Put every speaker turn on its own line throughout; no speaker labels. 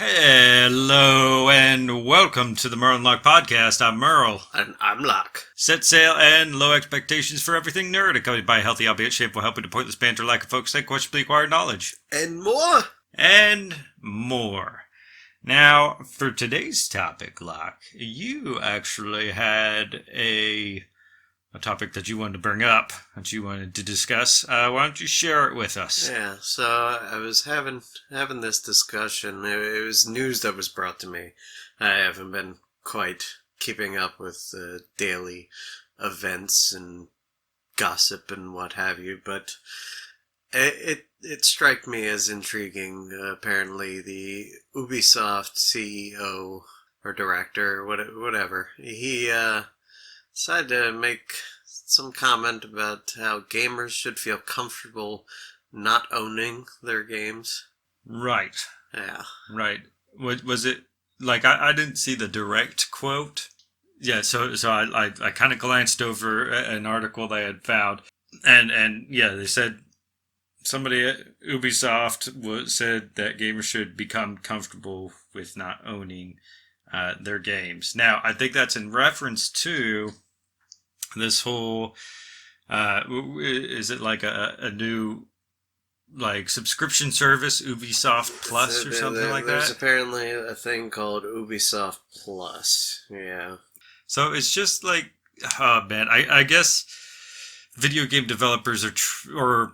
Hello and welcome to the Merle and Locke podcast. I'm Merle.
And I'm Locke.
Set sail and low expectations for everything nerd, accompanied by healthy, albeit shameful, helping to pointless banter, lack of focus, and questionably acquired knowledge.
And more.
And more. Now, for today's topic, Locke, you actually had a topic that you wanted to bring up, that you wanted to discuss. Why don't you share it with us?
Yeah, so I was having this discussion. It was news that was brought to me. I haven't been quite keeping up with the daily events and gossip and what have you, but it struck me as intriguing. Apparently, the Ubisoft CEO or director, whatever, he decided to make some comment about how gamers should feel comfortable not owning their games.
Right.
Yeah.
Right. Was it, like, I didn't see the direct quote. Yeah, so I kind of glanced over an article they had found. And yeah, they said, somebody at Ubisoft said that gamers should become comfortable with not owning their games. Now, I think that's in reference to this whole, is it like a new, like, subscription service, Ubisoft Plus or something like that?
There's apparently a thing called Ubisoft Plus. Yeah.
So it's just like, oh man, I guess video game developers are,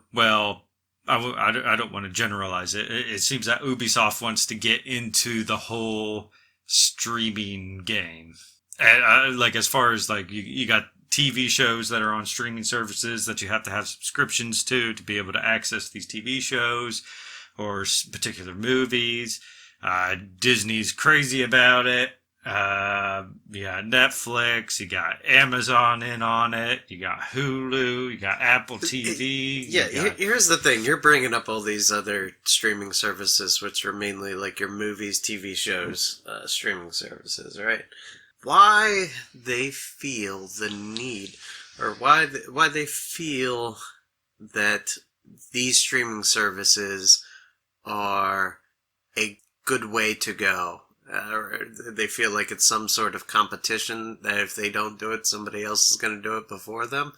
I don't want to generalize it. It seems that Ubisoft wants to get into the whole streaming game. And like, as far as like, you got TV shows that are on streaming services that you have to have subscriptions to be able to access these TV shows or particular movies. Disney's crazy about it. You got Netflix, you got Amazon in on it, you got Hulu, you got Apple TV.
Yeah, here's the thing. You're bringing up all these other streaming services, which are mainly like your movies, TV shows, streaming services, right? Why they feel the need, or why they feel that these streaming services are a good way to go. Or they feel like it's some sort of competition that if they don't do it, somebody else is going to do it before them.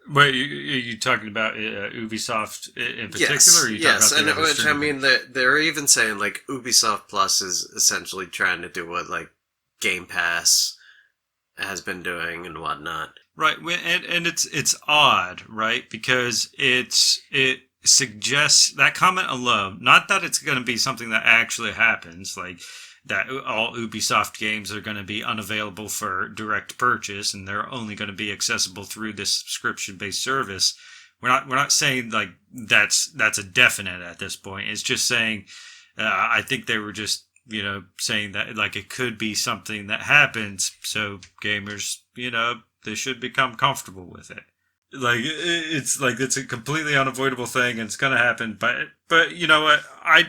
Wait, are you talking about Ubisoft in particular?
Yes,
or are you
yes,
talking
and
about
which I mean, they're even saying like Ubisoft Plus is essentially trying to do what like Game Pass has been doing and whatnot.
Right, and it's odd, right? Because it suggests that comment alone, not that it's going to be something that actually happens, like that all Ubisoft games are going to be unavailable for direct purchase and they're only going to be accessible through this subscription-based service. We're not saying like that's a definite at this point. It's just saying I think they were just saying that like it could be something that happens, so gamers they should become comfortable with it. Like it's a completely unavoidable thing and it's gonna happen, but you know what, I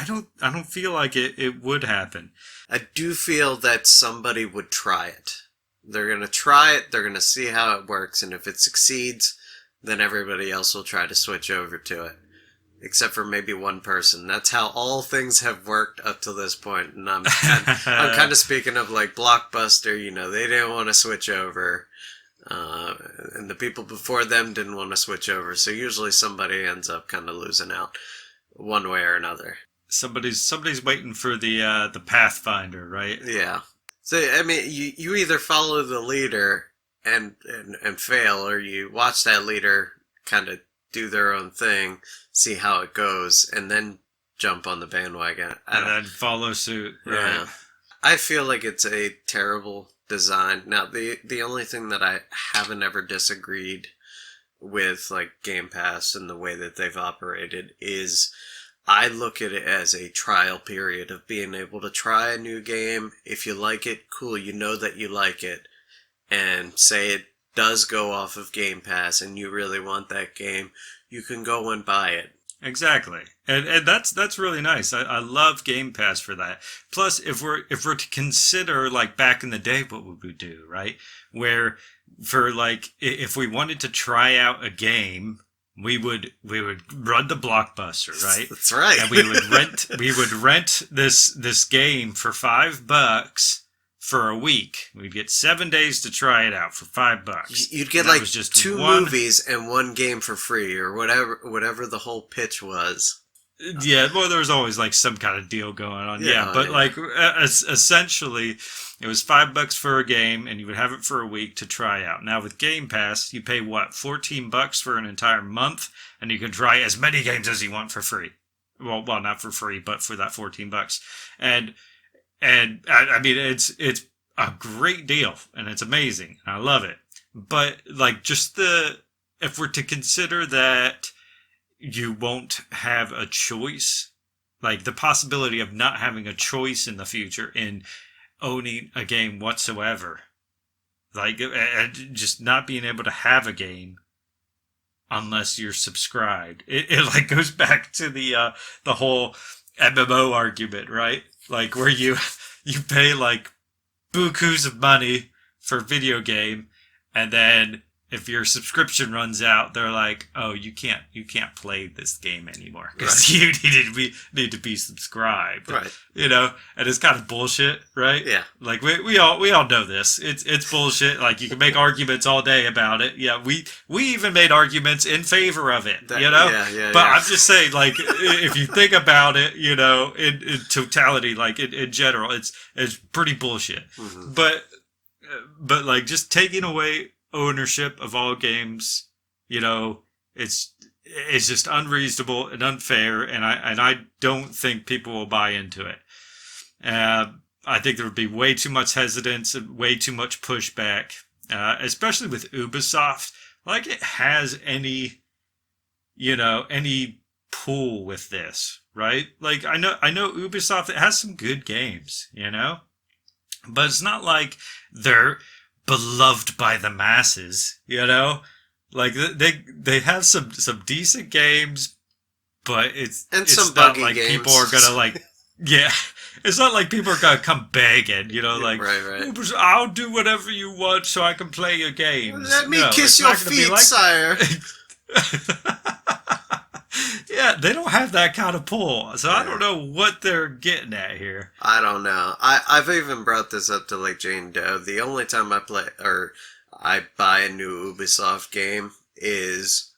don't feel like it would happen.
I do feel that somebody would try it. They're gonna try it, they're gonna see how it works, and if it succeeds, then everybody else will try to switch over to it. Except for maybe one person. That's how all things have worked up to this point. And I'm kind of speaking of like Blockbuster, they didn't want to switch over. And the people before them didn't want to switch over. So usually somebody ends up kind of losing out one way or another.
Somebody's waiting for the Pathfinder, right?
Yeah. So, I mean, you either follow the leader and fail, or you watch that leader kind of do their own thing, see how it goes, and then jump on the bandwagon.
And then follow suit, right?
Yeah. I feel like it's a terrible design. Now, the only thing that I haven't ever disagreed with, like, Game Pass and the way that they've operated is I look at it as a trial period of being able to try a new game. If you like it, cool, you know that you like it. And say it does go off of Game Pass and you really want that game, you can go and buy it.
Exactly. And that's really nice. I love Game Pass for that. Plus, if we're to consider like back in the day, what would we do, right? Where for like if we wanted to try out a game, we would run the Blockbuster, right?
That's right.
And we would rent this game for $5 for a week. We'd get 7 days to try it out for $5.
You'd get
And that
like
was just
two
one.
movies and one game for free, or whatever the whole pitch was.
Yeah, well, there was always like some kind of deal going on. Yeah, but
yeah.
like essentially, it was $5 for a game, and you would have it for a week to try out. Now with Game Pass, you pay what, $14 for an entire month, and you can try as many games as you want for free. Well, not for free, but for that $14. And I mean, it's a great deal, and it's amazing. I love it. But like, if we're to consider that you won't have a choice, like the possibility of not having a choice in the future in owning a game whatsoever, like, and just not being able to have a game unless you're subscribed. It like goes back to the whole MMO argument, right? Like where you pay like bukus of money for a video game, and then if your subscription runs out, they're like, "Oh, you can't play this game anymore because you need to be subscribed."
Right.
You know, and it's kind of bullshit, right?
Yeah.
Like we all know this. It's bullshit. Like you can make arguments all day about it. Yeah, we even made arguments in favor of it. You know.
Yeah.
But I'm just saying, like, if you think about it, you know, in totality, like in general, it's pretty bullshit.
Mm-hmm.
But like just taking away ownership of all games, you know, it's just unreasonable and unfair, and I don't think people will buy into it. I think there would be way too much hesitance and way too much pushback, especially with Ubisoft. Like it has any pull with this, right? Like I know Ubisoft, it has some good games, you know, but it's not like they're beloved by the masses, you know? Like they have some decent games, but it's
some
not
buggy
like
games.
People are gonna like, yeah. It's not like people are gonna come begging, you know, like,
right.
I'll do whatever you want so I can play your games.
Let me kiss your feet, like sire.
Yeah, they don't have that kind of pull, so I don't know what they're getting at here.
I don't know. I've even brought this up to like Jane Doe. The only time I play or I buy a new Ubisoft game is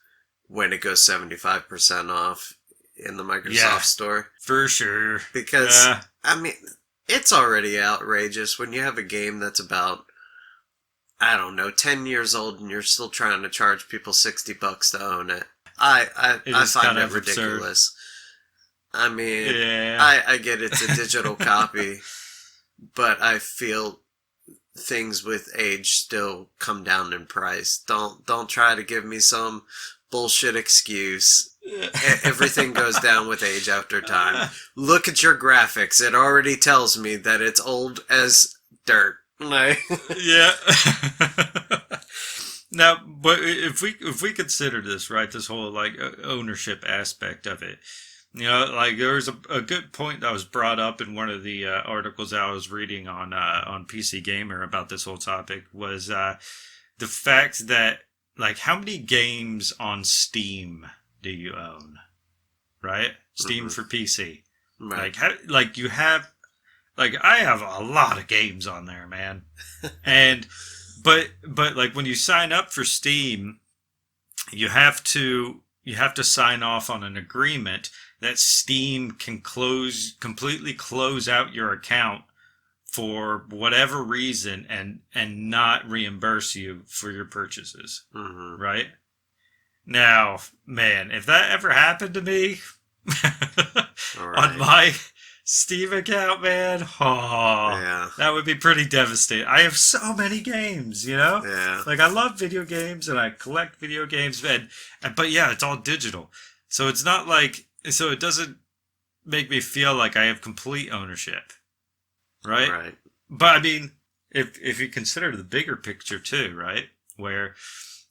when it goes 75% off in the Microsoft store.
For sure.
Because I mean, it's already outrageous when you have a game that's about, I don't know, 10 years old and you're still trying to charge people $60 to own it. I find that ridiculous. Absurd. I mean, I get it's a digital copy, but I feel things with age still come down in price. Don't try to give me some bullshit excuse. Everything goes down with age after time. Look at your graphics. It already tells me that it's old as dirt.
Yeah. Now, but if we consider this, right, this whole like ownership aspect of it, you know, like there was a good point that was brought up in one of the articles I was reading on PC Gamer about this whole topic was the fact that like how many games on Steam do you own, right? Steam for PC, right? Like you have, like I have a lot of games on there, man, and. But like when you sign up for Steam, you have to sign off on an agreement that Steam can completely close out your account for whatever reason and not reimburse you for your purchases. Mm-hmm. Right? Now, man, if that ever happened to me on my Steam account, man, that would be pretty devastating. I have so many games, you know?
Yeah.
Like, I love video games, and I collect video games, but yeah, it's all digital. So it's not like, so it doesn't make me feel like I have complete ownership, right?
Right.
But, I mean, if you consider the bigger picture, too, right? Where,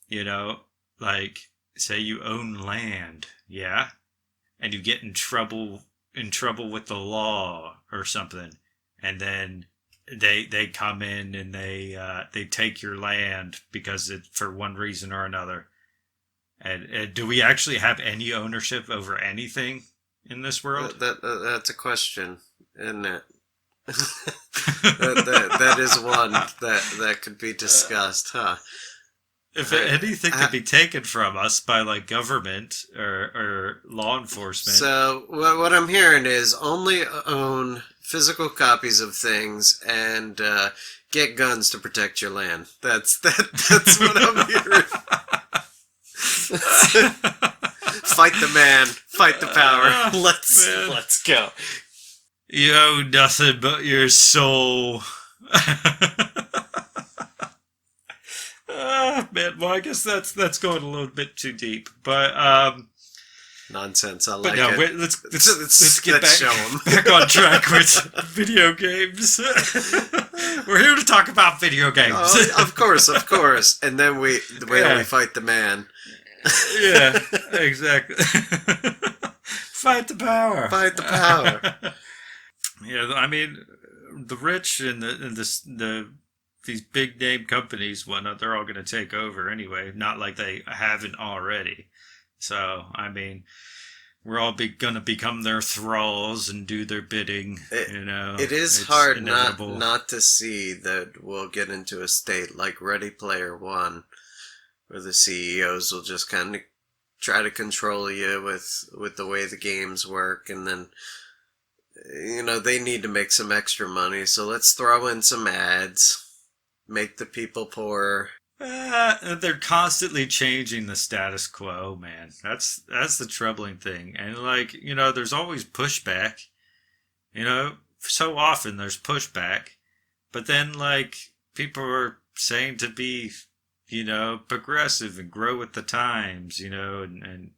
you know, like, say you own land, yeah? And you get in trouble with the law or something, and then they come in and they take your land because it for one reason or another, And do we actually have any ownership over anything in this world?
That's a question, isn't it? That is one that could be discussed, huh?
If
I,
anything could be taken from us by like government or law enforcement.
so what I'm hearing is only own physical copies of things and get guns to protect your land. That's what I'm hearing. Fight the man, fight the power. Let's go.
You owe nothing but your soul. Man, well, I guess that's going a little bit too deep, but
nonsense. I
but
like
no,
it.
wait, let's get
let's
back,
show 'em.
back on track with video games. We're here to talk about video games.
Oh, of course. And then we fight the man.
Yeah, exactly. Fight the power.
Fight the power.
Yeah, I mean, the rich and these big name companies, whatnot, they're all going to take over anyway. Not like they haven't already. So, I mean, we're all going to become their thralls and do their bidding.
It is hard inevitable. not to see that we'll get into a state like Ready Player One, where the CEOs will just kind of try to control you with the way the games work, and then they need to make some extra money, so let's throw in some ads, make the people poorer.
They're constantly changing the status quo, man. That's the troubling thing. And there's always pushback. So often there's pushback, but then people are saying to be, progressive and grow with the times, and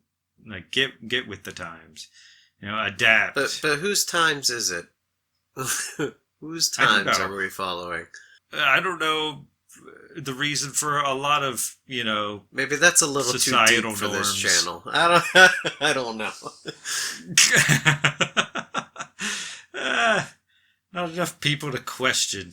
get with the times, adapt.
But whose times is it? Whose times are we following?
I don't know the reason for a lot of,
maybe that's a little too deep for this channel. I don't know.
Not enough people to question.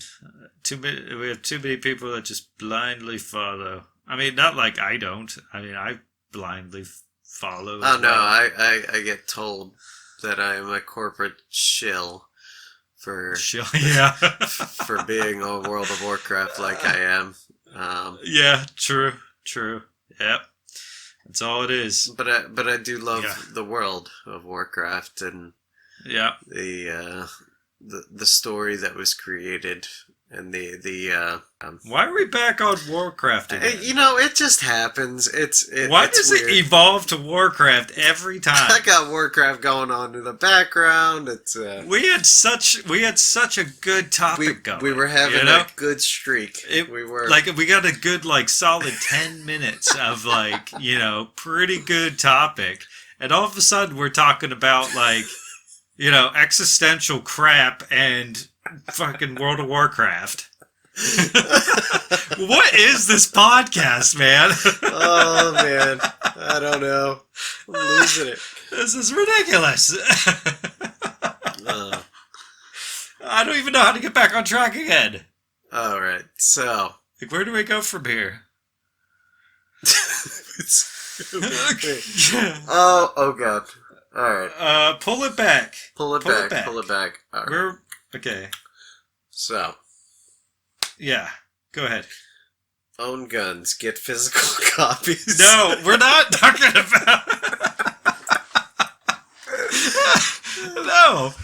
We have too many people that just blindly follow. I mean, not like I don't. I mean, I blindly follow.
Oh no, I get told that I am a corporate shill for for being a World of Warcraft like I am.
Yeah, true. Yep, that's all it is.
But I do love the world of Warcraft and the story that was created and the
why are we back on Warcraft again?
It just happens.
Why
it's
does
weird.
it evolve to Warcraft every time?
I got Warcraft going on in the background. It's
we had such a good topic going.
We were having a good streak. We were
we got a good solid 10 minutes of pretty good topic, and all of a sudden we're talking about existential crap and fucking World of Warcraft. What is this podcast, man?
Oh man, I don't know. I'm losing it.
This is ridiculous. I don't even know how to get back on track again.
All right, so
where do we go from here?
Oh god. All right.
Pull it back.
Pull it back. All right.
We're okay.
So.
Yeah. Go ahead.
Own guns. Get physical copies.
No, we're not talking about. No.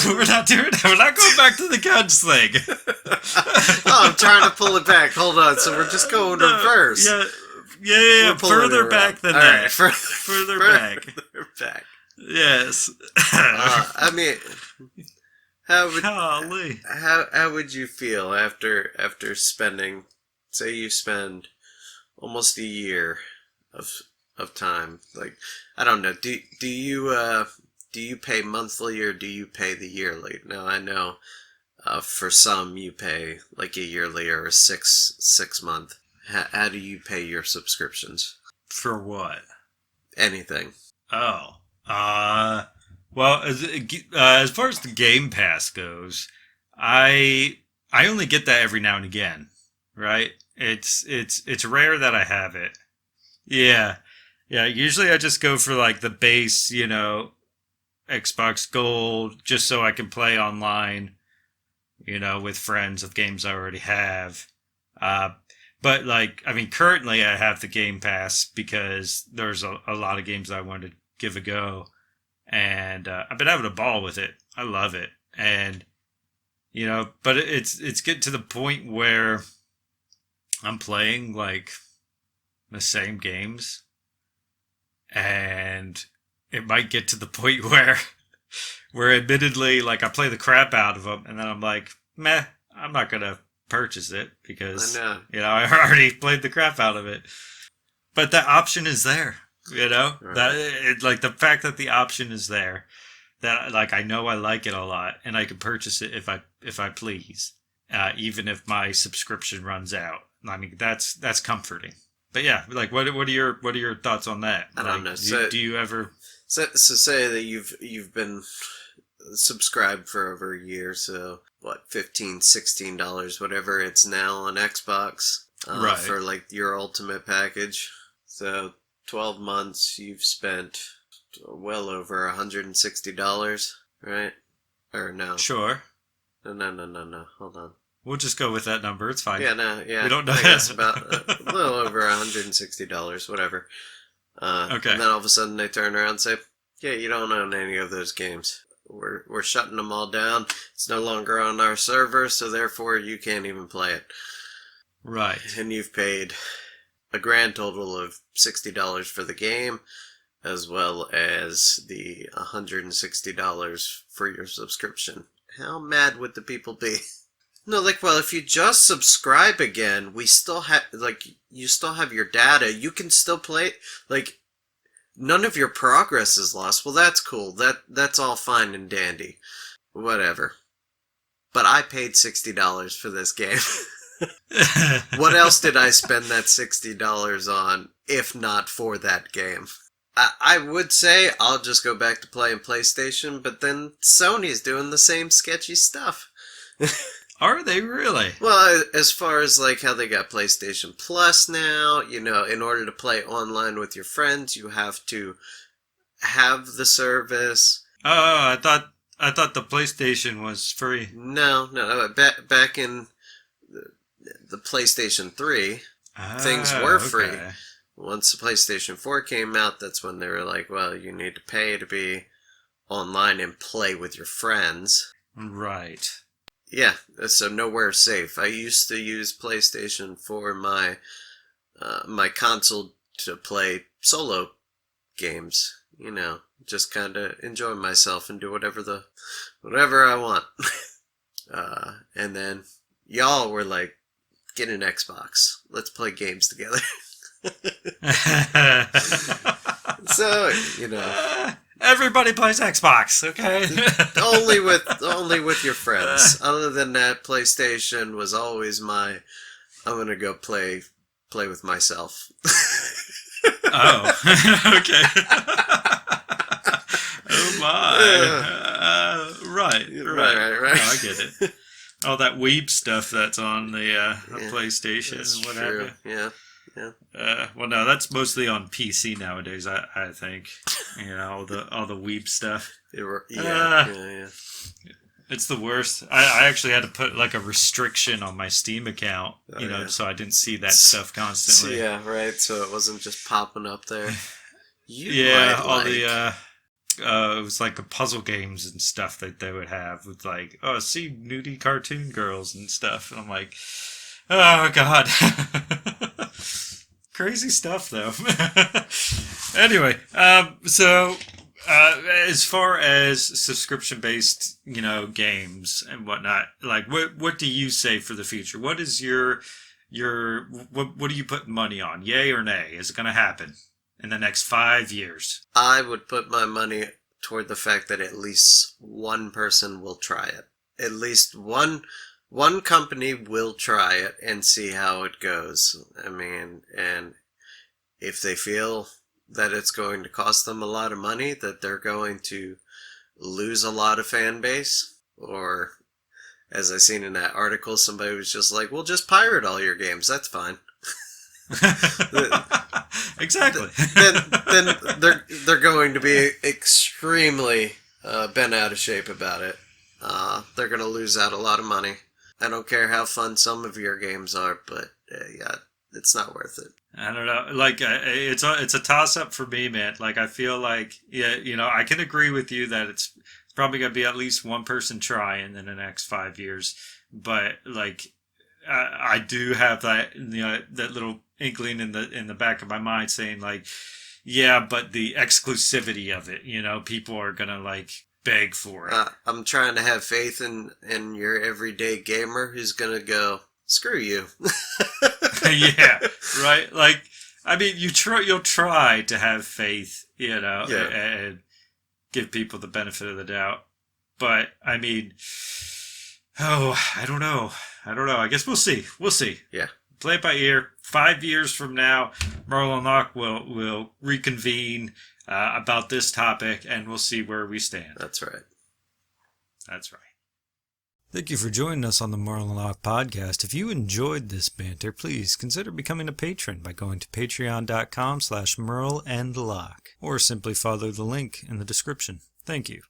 We're not doing that. We're not going back to the guns thing.
Oh, I'm trying to pull it back. Hold on. So we're just going reverse.
Yeah. Further back than that.
Right,
further back.
Further back.
Yes.
I mean,
Golly.
how would you feel after spending, say you spend almost a year of time, I don't know, do you pay monthly or do you pay the yearly? Now I know for some you pay a yearly or a six month. How do you pay your subscriptions?
For what?
Anything.
Oh. Well, as far as the Game Pass goes, I only get that every now and again, right? It's rare that I have it. Yeah. Yeah, usually I just go for like the base, Xbox Gold, just so I can play online, with friends of games I already have. Uh, but like, I mean, currently I have the Game Pass because there's a lot of games I want to give a go, and I've been having a ball with it. I love it, and but it's getting to the point where I'm playing like the same games, and it might get to the point where admittedly, like I play the crap out of them, and then I'm like, meh, I'm not gonna purchase it
I
because
know.
I already played the crap out of it. But that option is there, that
Right.
like the fact that the option is there, that like I know I like it a lot, and I can purchase it if I please, even if my subscription runs out. I mean, that's comforting. But yeah, like what are your thoughts on that?
I don't
Like,
know.
do you ever?
So say that you've been subscribed for over a year, so what, $15, $16, whatever it's now on Xbox,
Right.
for like your ultimate package. So 12 months, you've spent well over $160, right? Or no?
Sure.
No, no, no, no, no. Hold on.
We'll just go with that number. It's fine.
Yeah, no,
We
yeah.
don't know.
I guess about a little over $160, whatever.
Okay.
And then all of a sudden they turn around and say, "Yeah, you don't own any of those games. We're shutting them all down. It's no longer on our server, so therefore you can't even play it."
Right.
And you've paid a grand total of $60 for the game, as well as the $160 for your subscription. How mad would the people be? No, like, well, if you just subscribe again, we still have, like, you still have your data. You can still play, like, none of your progress is lost. Well, that's cool. That's all fine and dandy. Whatever. But I paid $60 for this game. What else did I spend that $60 on, if not for that game? I would say I'll just go back to playing PlayStation, but then Sony's doing the same sketchy stuff.
Are they really?
Well, as far as like how they got PlayStation Plus now, in order to play online with your friends, you have to have the service.
Oh, I thought the PlayStation was free.
No, no, back in the PlayStation 3, things were
Oh,
free.
okay.
Once the PlayStation 4 came out, that's when they were like, well, you need to pay to be online and play with your friends.
Right.
Yeah, so nowhere safe. I used to use PlayStation for my console to play solo games. Just kind of enjoy myself and do whatever I want. And then y'all were like, get an Xbox. Let's play games together. So
Everybody plays Xbox, okay?
only with your friends. Other than that, PlayStation was always I'm gonna go play with myself.
Oh, okay. Oh my. Right, right.
Right.
No, I get it. All that weeb stuff that's on the
Yeah,
PlayStation
that's
and what
true.
have you.
Yeah, yeah.
Well, no, that's mostly on PC nowadays. I think, all the weeb stuff.
Yeah, yeah.
It's the worst. I actually had to put like a restriction on my Steam account,
Oh, yeah.
so I didn't see that stuff constantly.
Yeah, right. So it wasn't just popping up there. You
Yeah,
might
all
like.
the it was like the puzzle games and stuff that they would have with like, oh, see nudie cartoon girls and stuff, and I'm like, oh god, crazy stuff though. Anyway, so as far as subscription based, games and whatnot, like what do you say for the future? What is your what do you put money on? Yay or nay? Is it going to happen in the next 5 years?
I would put my money toward the fact that at least one person will try it. At least one company will try it and see how it goes. I mean, and if they feel that it's going to cost them a lot of money, that they're going to lose a lot of fan base, or as I seen in that article, somebody was just like, "Well, just pirate all your games. That's fine."
Exactly.
then they're going to be extremely bent out of shape about it. They're going to lose out a lot of money. I don't care how fun some of your games are, but yeah, it's not worth it.
I don't know. Like it's a toss up for me, man. Like I feel like yeah, I can agree with you that it's probably gonna be at least one person trying in the next 5 years. But like I do have that that little inkling in the back of my mind saying like, yeah, but the exclusivity of it, people are gonna like beg for it.
I'm trying to have faith in your everyday gamer who's gonna go screw you.
Yeah, right. Like, I mean, you'll try to have faith,
Yeah.
and give people the benefit of the doubt. But I mean, oh, I don't know. I guess we'll see. We'll see.
Yeah.
Play it by ear. 5 years from now, Merle and Locke will reconvene about this topic, and we'll see where we stand.
That's right.
That's right. Thank you for joining us on the Merle and Locke podcast. If you enjoyed this banter, please consider becoming a patron by going to patreon.com/Merle and Locke, or simply follow the link in the description. Thank you.